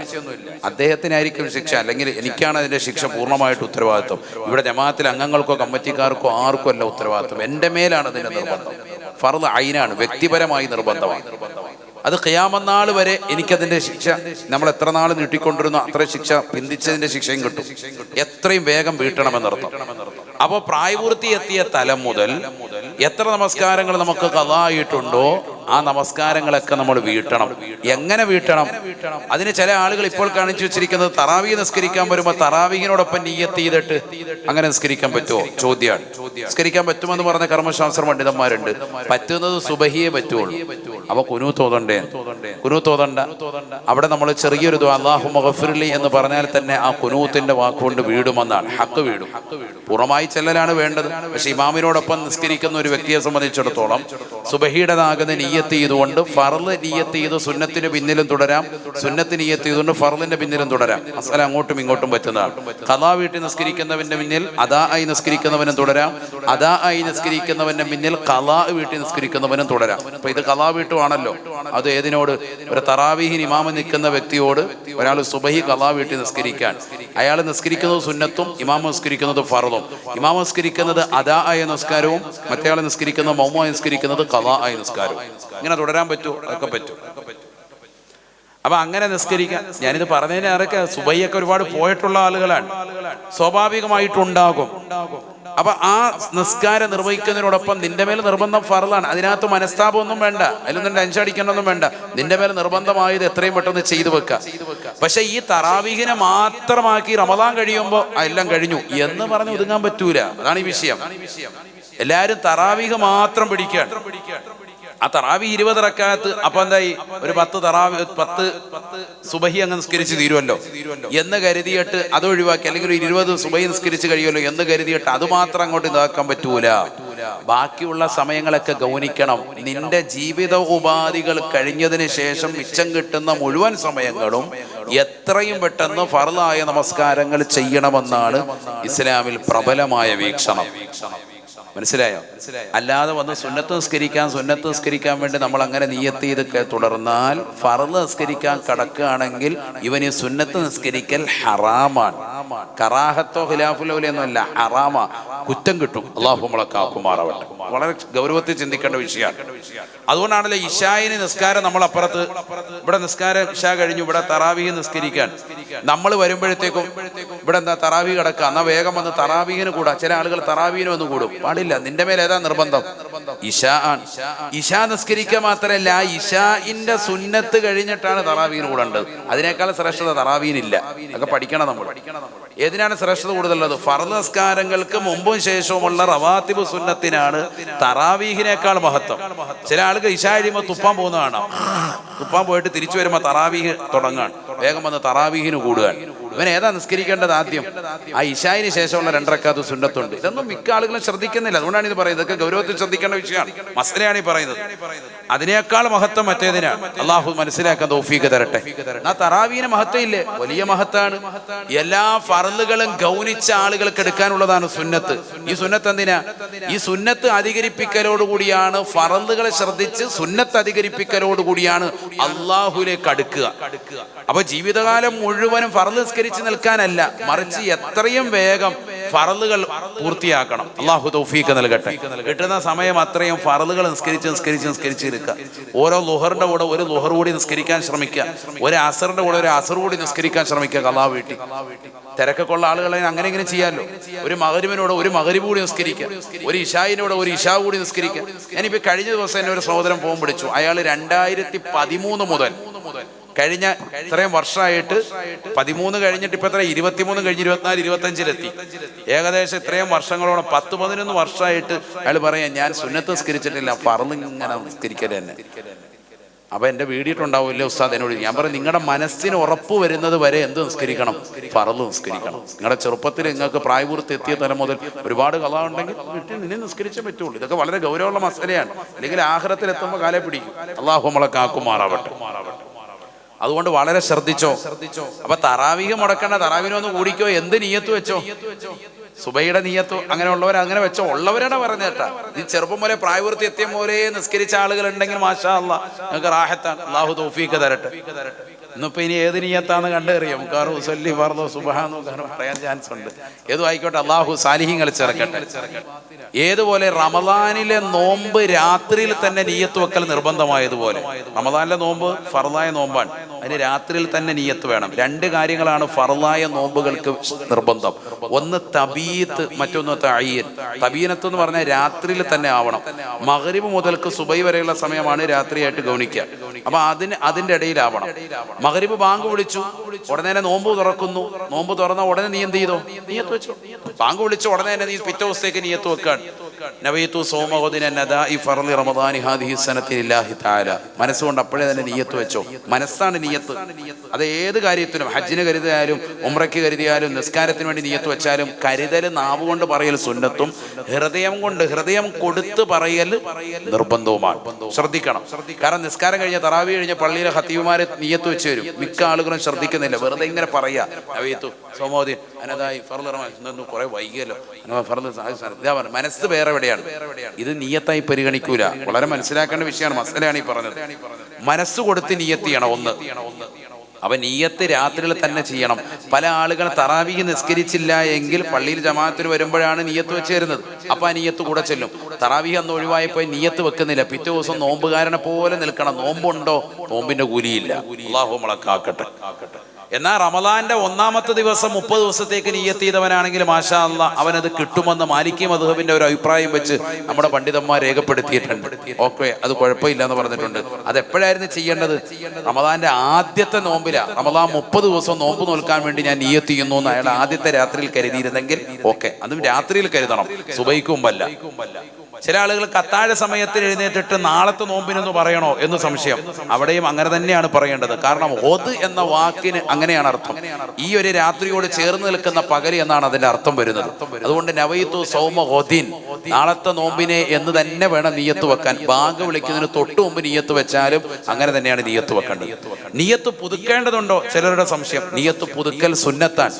അദ്ദേഹത്തിനായിരിക്കും ശിക്ഷ, അല്ലെങ്കിൽ എനിക്കാണ് അതിന്റെ ശിക്ഷ പൂർണ്ണമായിട്ട് ഉത്തരവാദിത്വം. ഇവിടെ ജമാഅത്തിലെ അംഗങ്ങൾക്കോ കമ്മിറ്റിക്കാർക്കോ ആർക്കും അല്ല ഉത്തരവാദിത്വം. എൻ്റെ മേലാണ് അതിന്റെ നിർബന്ധം. ഫർദ് ഐനാണ്, വ്യക്തിപരമായി നിർബന്ധമാണ്. അത് ഖിയാമത്ത് നാൾ വരെ എനിക്കതിന്റെ ശിക്ഷ, നമ്മൾ എത്ര നാൾ നീട്ടിക്കൊണ്ടിരുന്നു അത്ര ശിക്ഷ, പിന്തിച്ചതിന്റെ ശിക്ഷയും കിട്ടും. എത്രയും വേഗം വീട്ടണമെന്നർത്ഥം. അപ്പോൾ പ്രായപൂർത്തി എത്തിയ തലം മുതൽ എത്ര നമസ്കാരങ്ങൾ നമുക്ക് ഖളാ ആയിട്ടുണ്ടോ ആ നമസ്കാരങ്ങളൊക്കെ നമ്മൾ വീട്ടണം. എങ്ങനെ വീട്ടണം? അതിന് ചില ആളുകൾ ഇപ്പോൾ കാണിച്ചു വെച്ചിരിക്കുന്നത് തറാവീഹ് നിസ്കരിക്കാൻ വരുമ്പോൾ തറാവീഹിനോടൊപ്പം നിയ്യത്ത് ചെയ്തിട്ട് അങ്ങനെ നിസ്കരിക്കാൻ പറ്റുമോ ചോദ്യമാണ്. നിസ്കരിക്കാൻ പറ്റുമെന്ന് പറഞ്ഞ കർമ്മശാസ്ത്ര പണ്ഡിതന്മാരുണ്ട്. പറ്റുന്നത് സുബഹിയെ പറ്റുള്ളൂ. അപ്പൊ കുനൂത്ത് ഓതണ്ടേ? കുനൂത്ത് ഓതണ്ട. അവിടെ നമ്മൾ ചെറിയൊരു ദുആ അല്ലാഹുമ്മ ഗഫിർലി എന്ന് പറഞ്ഞാൽ തന്നെ ആ കുനൂത്തിന്റെ വാക്കുകൊണ്ട് വീടുമെന്നാണ്. ഹക്ക് വീടും. പൂർണ്ണമായി ചെല്ലലാണ് വേണ്ടത്. പക്ഷെ ഇമാമിനോടൊപ്പം നിസ്കരിക്കുന്ന ഒരു വ്യക്തിയെ സംബന്ധിച്ചിടത്തോളം സുബഹിയുടേതാകുന്ന നിയ്യത്ത് ചെയ്തുകൊണ്ട് ഫർള് നിയ്യത്ത് ചെയ്ത് സുന്നത്തിന് പിന്നിലും തുടരാം, സുന്നത്ത് നിയ്യത്ത് ചെയ്തുകൊണ്ട് ഫർളിന്റെ പിന്നിലും തുടരാം. മസാല അങ്ങോട്ടും ഇങ്ങോട്ടും പറ്റുന്നതാണ്. ഖളാ വീട്ടിൽ നിസ്കരിക്കുന്നവന്റെ പിന്നിൽ അദാ ആയി നിസ്കരിക്കുന്നവനും തുടരാം, അദാ ആയി നിസ്കരിക്കുന്നവന്റെ പിന്നിൽ ഖളാ വീട്ടിൽ നിസ്കരിക്കുന്നവനും തുടരാം. അപ്പൊ ഇത് ഖളാ വീട്ടുവാണല്ലോ. അത് ഏതിനോട്? ഒരു തറാവീഹിന് ഇമാമ നിൽക്കുന്ന വ്യക്തിയോട് ഒരാൾ സുബഹി ഖളാ വീട്ടിൽ നിസ്കരിക്കാൻ, അയാൾ നിസ്കരിക്കുന്നത് സുന്നത്തും ഇമാമ നിസ്കരിക്കുന്നത് ഫർളും, ഇമാമ നിസ്കരിക്കുന്നത് അദാ ആയ നിസ്കാരവും മറ്റേയാൾ നിസ്കരിക്കുന്ന മൗമൂമായി നിസ്കരിക്കുന്നത് ഖളാ ആയ നിസ്കാരവും. ഇങ്ങനെ തുടരാൻ പറ്റുമോ? അതൊക്കെ പറ്റും. അപ്പൊ അങ്ങനെ നിസ്കരിക്കാൻ, ഞാനിത് പറഞ്ഞതിന് ആരൊക്കെ സുബഹിയൊക്കെ ഒരുപാട് പോയിട്ടുള്ള ആളുകളാണ്, സ്വാഭാവികമായിട്ടുണ്ടാകും. അപ്പൊ ആ നിസ്കാരം നിർവഹിക്കുന്നതിനോടൊപ്പം നിന്റെ മേൽ നിർബന്ധം ഫർളാണ്. അതിനകത്ത് മനസ്താപമൊന്നും വേണ്ട, അതിലൊന്നും ടെൻഷൻ അടിക്കണമെന്നും വേണ്ട. നിന്റെ മേൽ നിർബന്ധമായത് എത്രയും പെട്ടെന്ന് ചെയ്തു വെക്കുക. പക്ഷെ ഈ തറാവീഹിനെ മാത്രമാക്കി റമദാൻ കഴിയുമ്പോൾ എല്ലാം കഴിഞ്ഞു എന്ന് പറഞ്ഞ് ഒതുങ്ങാൻ പറ്റൂല. അതാണ് ഈ വിഷയം. എല്ലാരും തറാവീഹ് മാത്രം പിടിക്കാൻ. ആ തറാവി 20 റക്അത്ത്, അപ്പൊ എന്തായി? ഒരു 10 സുബഹി അങ്ങ് നിസ്കരിച്ച് തീരുമല്ലോ എന്ന് കരുതിയിട്ട് അത് ഒഴിവാക്കി, അല്ലെങ്കിൽ ഒരു 20 സുബഹി നിസ്കരിച്ച് കഴിയുമല്ലോ എന്ന് കരുതിയിട്ട് അത് മാത്രം അങ്ങോട്ട് ഇതാക്കാൻ പറ്റൂല. ബാക്കിയുള്ള സമയങ്ങളൊക്കെ ഗൗനിക്കണം. നിന്റെ ജീവിത ഉപാധികൾ കഴിഞ്ഞതിന് ശേഷം മിച്ചം കിട്ടുന്ന മുഴുവൻ സമയങ്ങളും എത്രയും പെട്ടെന്ന് ഫർളായ നമസ്കാരങ്ങൾ ചെയ്യണമെന്നാണ് ഇസ്ലാമിൽ പ്രബലമായ വീക്ഷണം. മനസ്സിലായോ? അല്ലാതെ വന്ന് സുന്നത്ത് നിസ്കരിക്കാൻ വേണ്ടി നമ്മൾ അങ്ങനെ നിയ്യത്ത് ചെയ്തൊക്കെ തുടർന്നാൽ ഫർള് നിസ്കരിക്കാൻ കടക്കുകയാണെങ്കിൽ ഇവന് സുന്നത്ത് നിസ്കരിക്കൽ ഹറാമാണ്. കറാഹത്തോ ഖിലാഫുലൗലയൊന്നും അല്ല, ഹറാമാ, കുറ്റം കിട്ടും. അല്ലാഹു നമ്മളെ കാക്കുമാറാവട്ടെ. വളരെ ഗൗരവത്തിൽ ചിന്തിക്കേണ്ട വിഷയമാണ്. അതുകൊണ്ടാണല്ലോ ഇശായിന് നിസ്കാരം നമ്മൾ അപ്പുറത്ത്, ഇവിടെ നിസ്കാരം ഇശാ കഴിഞ്ഞു, ഇവിടെ തറാവീഹ് നിസ്കരിക്കാൻ നമ്മൾ വരുമ്പോഴത്തേക്കും ഇവിടെ എന്താ തറാവീഹ് കിടക്കുക, എന്നാ വേഗം വന്ന് തറാവീഹിന് കൂടാ. ചില ആളുകൾ തറാവീഹിന് വന്ന് കൂടും. പാടില്ല. നിന്റെ മേൽ ഏതാ നിർബന്ധം? ഇശാ ആണ്. ഇശാ നിസ്കരിക്കുക മാത്രമല്ല, ഇശാഇന്റെ സുന്നത്ത് കഴിഞ്ഞിട്ടാണ് തറാവീഹിന് കൂടേണ്ടത്. അതിനേക്കാൾ ശ്രേഷ്ഠത തറാവീഹിനില്ല. അതൊക്കെ പഠിക്കണം നമ്മൾ. ഏതിനാണ് ശ്രേഷ്ഠത കൂടുതലുള്ളത്? ഫർള് നിസ്കാരങ്ങൾക്ക് മുമ്പും ശേഷവുമുള്ള റവാത്തിബ് സുന്നത്തിനാണ് തറാവീഹിനേക്കാൾ മഹത്വം. ചില ആളുകൾ ഇശാ കഴിയുമ്പോൾ തുപ്പാൻ പോകുന്നതാണ്. തുപ്പാൻ പോയിട്ട് തിരിച്ചു വരുമ്പോൾ തറാവീഹ് തുടങ്ങാൻ, വേഗം വന്ന് തറാവീഹിന് കൂടുകയാണ്. ഇവൻ ഏതാ നിസ്കരിക്കേണ്ടത്? ആദ്യം ആ ഇശായിന് ശേഷമുള്ള 2 റക്അത്ത് സുന്നത്തുണ്ട്. ഇതൊന്നും മിക്ക ആളുകളും ശ്രദ്ധിക്കുന്നില്ല. അതുകൊണ്ടാണ് ഇത് പറയുന്നത്. ഇതൊക്കെ ഗൗരവത്തിൽ ശ്രദ്ധിക്കേണ്ട വിഷയമാണ്. മസലയാണ് ഈ പറയുന്നത്. അതിനേക്കാൾ മഹത്വം മറ്റേതിനാണ്. അള്ളാഹു മനസ്സിലാക്കാൻ തൗഫീഖ് തരട്ടെ. ആ തറാവീഹിന് മഹത്വം ഇല്ലേ? വലിയ മഹത്താണ്. എല്ലാ ഫർളുകളും ഗൗനിച്ച ആളുകൾക്ക് എടുക്കാനുള്ളതാണ് സുന്നത്ത്. ഈ സുന്നത്ത് എന്തിനാ? ഈ സുന്നത്ത് അധികരിപ്പിക്കലോടുകൂടിയാണ്, ഫർളുകളെ ശ്രദ്ധിച്ച് സുന്നത്ത് അധികരിപ്പിക്കലോടുകൂടിയാണ് അള്ളാഹുലേക്ക് അടുക്കുക. അപ്പൊ ജീവിതകാലം മുഴുവനും ഫർള് നിസ്കരിച്ച് നിൽക്കാനല്ല, മറിച്ച് എത്രയും വേഗം ഫർളുകൾ പൂർത്തിയാക്കണം. അള്ളാഹു തൗഫീഖ് നൽകട്ടെ. കിട്ടുന്ന സമയം അത്രയും ഫർളുകൾ നിസ്കരിച്ച് നിൽക്കുക. ഓരോ ലുഹറിന്റെ കൂടെ ഒരു ലുഹർ കൂടി നിസ്കരിക്കാൻ ശ്രമിക്കുക. ഒരു അസറിന്റെ കൂടെ ഒരു അസർ കൂടി നിസ്കരിക്കാൻ ശ്രമിക്കുക. ഖളാ വീട്ടി തിരക്കൊക്കെ ഉള്ള ആളുകളെ അങ്ങനെ ഇങ്ങനെ ചെയ്യാമല്ലോ. ഒരു മഗ്‌രിബിനോട് ഒരു മഗ്‌രിബ് കൂടി നിസ്കരിക്കുക, ഒരു ഇശായിനോട് ഒരു ഇശാ കൂടി നിസ്കരിക്കുക. ഞാനിപ്പോ കഴിഞ്ഞ ദിവസം എന്നെ ഒരു സഹോദരൻ ഫോൺ വിളിച്ചു. അയാൾ 2013 മുതൽ കഴിഞ്ഞ ഇത്രയും വർഷമായിട്ട് 13 കഴിഞ്ഞിട്ട് ഇപ്പൊ 23 കഴിഞ്ഞ് 24, 25 ഏകദേശം ഇത്രയും വർഷങ്ങളോളം 10-11 വർഷമായിട്ട് അയാൾ പറയാം, ഞാൻ സുന്നത്ത് നിസ്കരിച്ചിട്ടില്ല, ഫർള് ഇങ്ങനെ നിസ്കരിക്കല് തന്നെ. അപ്പൊ എന്റെ വീടിയിട്ടുണ്ടാവില്ലേ ഉസ്താദ് എന്നോട്. ഞാൻ പറയും, നിങ്ങളുടെ മനസ്സിന് ഉറപ്പ് വരുന്നത് വരെ എന്ത് നിസ്കരിക്കണം? ഫർള് നിസ്കരിക്കണം. നിങ്ങളുടെ ചെറുപ്പത്തിൽ നിങ്ങൾക്ക് പ്രായപൂർത്തി എത്തിയ തലം മുതൽ ഒരുപാട് ഖളാ ഉണ്ടെങ്കിൽ വീട്ടിൽ നിന്നെ നിസ്കരിച്ചേ പറ്റുള്ളൂ. ഇതൊക്കെ വളരെ ഗൗരവമുള്ള മസലയാണ്. അല്ലെങ്കിൽ ആഖിറത്തിൽ എത്തുമ്പോൾ കാലെ പിടിക്കും. അല്ലാഹു നമ്മളെ കാക്കുമാറാവട്ടെ. അതുകൊണ്ട് വളരെ ശ്രദ്ധിച്ചോ. അപ്പൊ തറാവീഹ് മുടക്കണ്ട, തറാവീഹിന് ഒന്ന് കൂടിക്കോ. എന്ത് നിയ്യത്ത് വെച്ചോ? സുബൈയുടെ നിയ്യത്തോ അങ്ങനെയുള്ളവർ അങ്ങനെ വെച്ചോ. ഉള്ളവരാണ് പറഞ്ഞ കേട്ടാ. ഈ ചെറുപ്പം പോലെ പ്രായപൂർത്തി എത്തിയ പോലെ നിസ്കരിച്ച ആളുകൾ ഉണ്ടെങ്കിൽ മാഷാ അല്ലാഹ്, നിങ്ങൾക്ക് റാഹത്താണ്. അല്ലാഹു തൗഫീഖ് തരട്ടെ. ഇന്നിപ്പോ ഇനി ഏത് നിയ്യത്താന്ന് കണ്ടറിയാം. പറയാൻ ചാൻസ് ഉണ്ട്. ഏതും ആയിക്കോട്ടെ, അല്ലാഹു സാലിഹീങ്ങൾ ചേർക്കട്ടെ. ഏതുപോലെ റമദാനിലെ നോമ്പ് രാത്രിയിൽ തന്നെ നിയ്യത്ത് വെക്കൽ നിർബന്ധമായതുപോലെ, റമദാനിലെ നോമ്പ് ഫർളായ നോമ്പാണ്, അതിന് രാത്രിയിൽ തന്നെ നിയ്യത്ത് വേണം. 2 കാര്യങ്ങളാണ് ഫർളായ നോമ്പുകൾക്ക് നിർബന്ധം. ഒന്ന് തബീത്ത്, മറ്റൊന്ന് തഅയ്യിൻ. തബീനത്ത് എന്ന് പറഞ്ഞാൽ രാത്രിയിൽ തന്നെ ആവണം. മഗ്‌രിബ് മുതൽക്ക് സുബൈ വരെയുള്ള സമയമാണ് രാത്രിയായിട്ട് ഗൗനിക്കുക. അപ്പൊ അതിന്റെ ഇടയിലാവണം. മഗ്‌രിബ് ബാങ്ക് വിളിച്ചു, ഉടനെ നോമ്പ് തുറക്കുന്നു. നോമ്പ് തുറന്ന ഉടനെ നീ എന്ത് ചെയ്തോ? നിയ്യത്ത് വെച്ചോ. ബാങ്ക് വിളിച്ചു ഉടനെ തന്നെ നീ പിറ്റേ ദിവസത്തേക്ക് നിയ്യത്ത് വെക്കാൻ. നവൈതു സൗമഗദിന നദാഇ ഫർളി റമദാനി ഹാദിഹി സനത്തി ലില്ലാഹി തആല. മനസ്സുകൊണ്ട് അപ്പോഴേ തന്നെ നിയ്യത്ത് വെച്ചോ. മനസ്സാണ് നിയ്യത്ത്. അത് ഏത് കാര്യത്തിനും, ഹജ്ജിന് കരുതിയാലും ഉംറയ്ക്ക് കരുതിയാലും നിസ്കാരത്തിന് വേണ്ടി നിയ്യത്ത് വെച്ചാലും കരുതൽ നാവ് കൊണ്ട് പറയൽ സുന്നത്തും ഹൃദയം കൊടുത്ത് പറയൽ നിർബന്ധവുമാണ്. ശ്രദ്ധിക്കണം. കാരണം നിസ്കാരം കഴിഞ്ഞ തറാവി കഴിഞ്ഞ പള്ളിയിലെ ഖത്തീബുമാരെ നിയ്യത്ത് വെച്ച് വരും. മിക്ക ആളുകളും ശ്രദ്ധിക്കുന്നില്ല, വെറുതെ ഇങ്ങനെ പറയാ നവൈതു സൗമഗദിൻ അനദാഇ ഫർളി റമദാൻ. കുറെ വൈകിയല്ലോ, മനസ്സ് വേറെ എവിടെയാണ്. ഇത് നിയ്യത്തായി പരിഗണിക്കൂല. വളരെ മനസ്സിലാക്കേണ്ട വിഷയമാണ്, മസലയാണ് ഈ പറഞ്ഞത്. മനസ്സ് കൊടുത്ത് നിയ്യത്ത് ചെയ്യണം. ഒന്ന്, അവൻ നിയ്യത്ത് രാത്രിയിൽ തന്നെ ചെയ്യണം. പല ആളുകൾ തറാവീഹ് നിസ്കരിച്ചില്ല എങ്കിൽ പള്ളിയിൽ ജമാഅത്തിന് വരുമ്പോഴാണ് നിയ്യത്ത് വെച്ച് തരുന്നത്. അപ്പൊ ആ നിയ്യത്ത് കൂടെ ചെല്ലും. തറാവീഹ് അന്ന് ഒഴിവായപ്പോൾ നിയ്യത്ത് വെക്കുന്നില്ല. പിറ്റേ ദിവസം നോമ്പുകാരനെ പോലെ നിൽക്കണം. നോമ്പുണ്ടോ? നോമ്പിന്റെ കൂലിയില്ല. അല്ലാഹു നമ്മളെ കാക്കട്ടെ. എന്നാൽ റമദാന്റെ ഒന്നാമത്തെ ദിവസം 30 ദിവസത്തേക്ക് നിയ്യത്ത് ചെയ്തവനാണെങ്കിൽ മാഷാ അല്ലാഹ് അവനത് കിട്ടുമെന്ന് മാലിക്കി മദ്ഹബിന്റെ ഒരു അഭിപ്രായം വെച്ച് നമ്മുടെ പണ്ഡിതന്മാർ രേഖപ്പെടുത്തിയിട്ടുണ്ട്. ഓക്കെ, അത് കുഴപ്പമില്ല എന്ന് പറഞ്ഞിട്ടുണ്ട്. അത് എപ്പോഴായിരുന്നു ചെയ്യേണ്ടത്? റമദാന്റെ ആദ്യത്തെ നോമ്പിലാ. റമദാൻ 30 ദിവസം നോമ്പ് നോൽക്കാൻ വേണ്ടി ഞാൻ നിയ്യത്ത് ചെയ്യുന്നു എന്ന് അയാൾ ആദ്യത്തെ രാത്രിയിൽ കരുതിയിരുന്നെങ്കിൽ ഓക്കെ, അതും രാത്രിയിൽ കരുതണം, സുബഹിക്ക് മുമ്പല്ല. ചില ആളുകൾക്ക് അത്താഴ സമയത്തിൽ എഴുന്നേറ്റിട്ട് നാളത്തെ നോമ്പിനെന്ന് പറയണോ എന്ന് സംശയം. അവിടെയും അങ്ങനെ തന്നെയാണ് പറയേണ്ടത്. കാരണം ഹോദ് എന്ന വാക്കിന് അങ്ങനെയാണ് അർത്ഥം. ഈ ഒരു രാത്രിയോട് ചേർന്ന് നിൽക്കുന്ന പകൽ എന്നാണ് അതിന്റെ അർത്ഥം വരുന്നത്. അതുകൊണ്ട് നവൈതു സൗമ ഹോദിൻ, നാളത്തെ നോമ്പിനെ എന്ന് തന്നെ വേണം നിയ്യത്ത് വെക്കാൻ. ബാങ്ക് വിളിക്കുന്നതിന് തൊട്ട് മുമ്പ് നിയ്യത്ത് വെച്ചാലും അങ്ങനെ തന്നെയാണ് നിയ്യത്ത് വെക്കേണ്ടത്. നിയ്യത്ത് പുതുക്കേണ്ടതുണ്ടോ? ചിലരുടെ സംശയം. നിയ്യത്ത് പുതുക്കൽ സുന്നത്താൻ.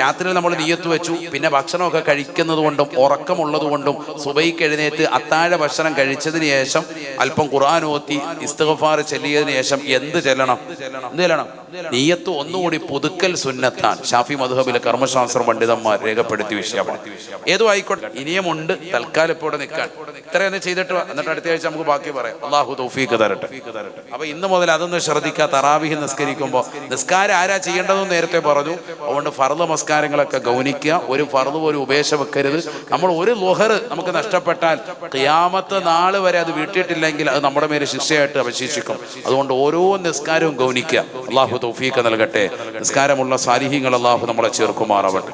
രാത്രിയിൽ നമ്മൾ നിയ്യത്ത് വെച്ചു, പിന്നെ ഭക്ഷണമൊക്കെ കഴിക്കുന്നത് കൊണ്ടും ഉറക്കമുള്ളത് കൊണ്ടും സുബഹിക്ക് എഴുന്നേറ്റ് അത്താഴ ഭക്ഷണം കഴിച്ചതിന് ശേഷം അല്പം ഖുർആൻ ഓതി ഇസ്തിഗ്ഫാർ ചൊല്ലിയതിനു ശേഷം എന്ത് ചെല്ലണം? നിയ്യത്ത് ഒന്നുകൂടി പുതുക്കൽ സുന്നത്താണ്. ഷാഫി മദ്ഹബിലെ കർമ്മശാസ്ത്ര പണ്ഡിതന്മാർ രേഖപ്പെടുത്തിയ വിഷയമാണ്. ഏതോ ആയിക്കോട്ടെ, ഇനിയുമുണ്ട്. തൽക്കാലം ഇപ്പോൾ നിൽക്കാൻ ഇത്രയൊന്ന് ചെയ്തിട്ട് എന്നിട്ട് അടുത്ത ആഴ്ച നമുക്ക് ബാക്കി പറയാം. അള്ളാഹു തൗഫീഖ് തരട്ടെ. അപ്പൊ ഇന്ന് മുതൽ അതൊന്ന് ശ്രദ്ധിക്കുക. തറാവീഹ് നിസ്കരിക്കുമ്പോൾ നിസ്കാരം ആരാ ചെയ്യേണ്ടതെന്ന് നേരത്തെ പറഞ്ഞു. അതുകൊണ്ട് ഫർദ് നമസ്കാരങ്ങളൊക്കെ ഗൗനിക്കുക. ഒരു ഫർദ് പോലും ഉപേക്ഷ വെക്കരുത്. നമ്മൾ ഒരു ളുഹർ നമുക്ക് നഷ്ടപ്പെട്ടാൽ ഖിയാമത്ത് നാൾ വരെ അത് വീട്ടിയിട്ടില്ലെങ്കിൽ അത് നമ്മുടെ മേലെ ശിക്ഷയായിട്ട് അവശേഷിക്കും. അതുകൊണ്ട് ഓരോ നിസ്കാരവും ഗൗനിക്കുക. അള്ളാഹു തൗഫീഖ് നൽകട്ടെ. നിസ്കാരമുള്ള സാലിഹീങ്ങൾ അള്ളാഹു നമ്മളെ ചേർക്കുമാറാവട്ടെ.